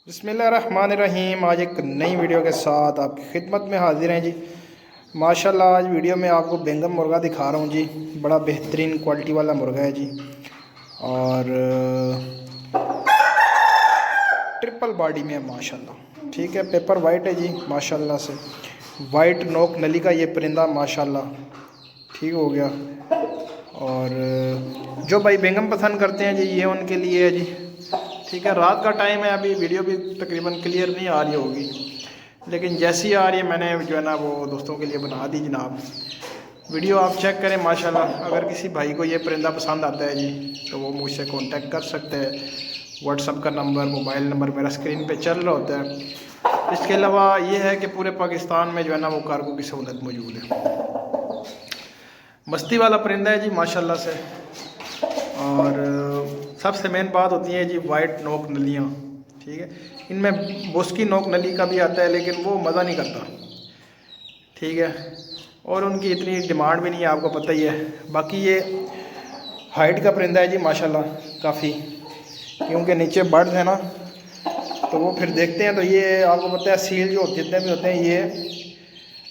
बिस्मिल्लाहिर्रहमानिर्रहीम। आज एक नई वीडियो के साथ आपकी खिदमत में हाजिर हैं जी। माशाल्लाह आज वीडियो में आपको बेंगम मुर्गा दिखा रहा हूँ जी। बड़ा बेहतरीन क्वालिटी वाला मुर्गा है जी और ट्रिपल बॉडी में है माशाल्लाह। ठीक है, पेपर वाइट है जी माशाल्लाह से। वाइट नोक नली का ये परिंदा माशाल्लाह ठीक हो गया। और जो भाई बेंगम पसंद करते हैं जी ये उनके लिए है जी। ठीक है, रात का टाइम है, अभी वीडियो भी तकरीबन क्लियर नहीं आ रही होगी, लेकिन जैसी आ रही है मैंने जो है ना वो दोस्तों के लिए बना दी जनाब। वीडियो आप चेक करें माशाल्लाह। अगर किसी भाई को ये परिंदा पसंद आता है जी तो वो मुझसे कांटेक्ट कर सकते हैं। व्हाट्सअप का नंबर, मोबाइल नंबर मेरा स्क्रीन पे चल रहा होता है। इसके अलावा ये है कि पूरे पाकिस्तान में जो है ना वो कार्गो की सहूलत मौजूद है। मस्ती वाला परिंदा है जी माशाल्लाह से। और सबसे मेन बात होती है जी वाइट नोक नलियाँ। ठीक है, इनमें बोस्की नोक नली का भी आता है लेकिन वो मज़ा नहीं करता। ठीक है, और उनकी इतनी डिमांड भी नहीं है, आपको पता ही है। बाकी ये हाइट का परिंदा है जी माशाल्लाह काफ़ी, क्योंकि नीचे बर्ड है ना तो वो फिर देखते हैं तो ये आपको पता है सील जो जितने भी होते हैं ये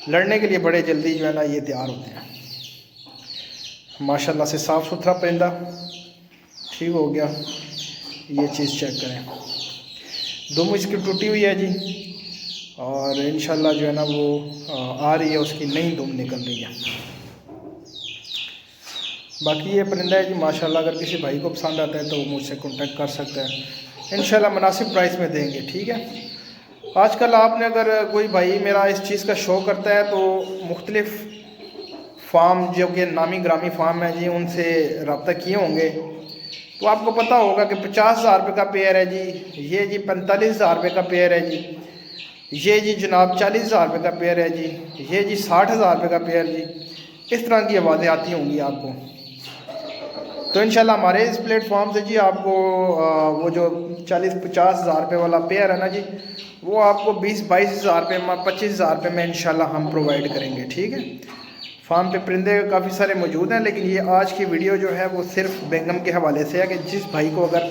लड़ने के लिए बड़े जल्दी जो है ना ये तैयार होते हैं माशाल्लाह से। साफ़ सुथरा परिंदा ठीक हो गया। ये चीज़ चेक करें, दुम इसकी टूटी हुई है जी और इंशाल्लाह जो है ना वो आ रही है, उसकी नई दुम निकल रही है। बाकी ये परिंदा है जी माशाल्लाह। अगर किसी भाई को पसंद आता है तो वो मुझसे कांटेक्ट कर सकता है, इंशाल्लाह मुनासिब प्राइस में देंगे। ठीक है, आजकल आपने अगर कोई भाई मेरा इस चीज़ का शौक़ करता है तो मुख्तलिफ़ फार्म जो कि नामी ग्रामी फार्म है जी उनसे रब्ता किए होंगे तो आपको पता होगा कि 50,000 रुपये का पेयर है जी, ये जी 45,000 रुपये का पेयर है जी, ये जी जनाब 40,000 रुपये का पेयर है जी, ये जी 60,000 रुपये का पेयर जी। इस तरह की आवाज़ें आती होंगी आपको। तो इंशाल्लाह हमारे इस प्लेटफॉर्म से जी आपको वो जो 40-50,000 रुपये वाला पेयर है ना जी वो आपको 20-22,000 रुपये में 25,000 रुपये में इंशाल्लाह हम प्रोवाइड करेंगे। ठीक है, फार्म पे परिंदे काफ़ी सारे मौजूद हैं, लेकिन ये आज की वीडियो जो है वो सिर्फ बेंगम के हवाले से है कि जिस भाई को अगर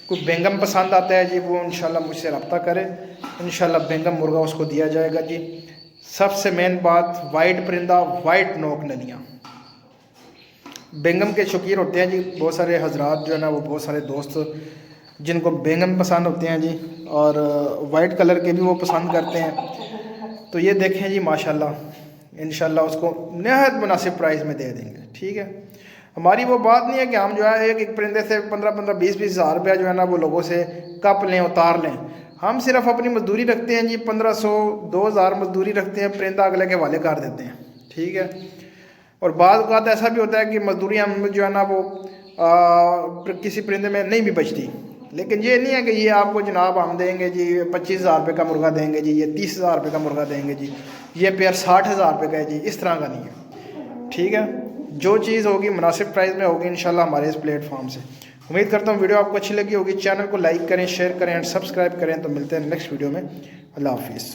कोई बेंगम पसंद आता है जी वो इंशाल्लाह मुझसे रब्ता करे, इंशाल्लाह बेंगम मुर्गा उसको दिया जाएगा जी। सबसे मेन बात वाइट परिंदा, वाइट नोक नलियाँ। बेंगम के शौकीन होते हैं जी बहुत सारे हजरात जो है ना वो, बहुत सारे दोस्त जिनको बेंगम पसंद होते हैं जी और वाइट कलर के भी वो पसंद करते हैं। तो ये देखें जी माशाल्लाह, इंशाल्लाह उसको नहायत मुनासिब प्राइस में दे देंगे। ठीक है, हमारी वो बात नहीं है कि हम जो है एक परिंदे से 15-15, 20-20 हज़ार रुपया जो है ना वो लोगों से कप लें उतार लें। हम सिर्फ अपनी मजदूरी रखते हैं जी, 1500 2000 मजदूरी रखते हैं, परिंदा अगले के हवाले कर देते हैं। ठीक है, और बाद बात ऐसा भी होता है कि मजदूरी हम जो है ना वो किसी परिंदे में नहीं भी बचती, लेकिन ये नहीं है कि ये आपको जनाब हम देंगे जी 25,000 रुपये का मुर्गा देंगे जी, ये 30,000 रुपये का मुर्गा देंगे जी, ये पेयर 60,000 रुपये का है जी, इस तरह का नहीं है। ठीक है, जो चीज़ होगी मुनासिब प्राइस में होगी इंशाल्लाह हमारे इस प्लेटफॉर्म से। उम्मीद करता हूँ वीडियो आपको अच्छी लगी होगी। चैनल को लाइक करें, शेयर करें एंड सब्सक्राइब करें। तो मिलते हैं नेक्स्ट वीडियो में। अल्लाह हाफिज़।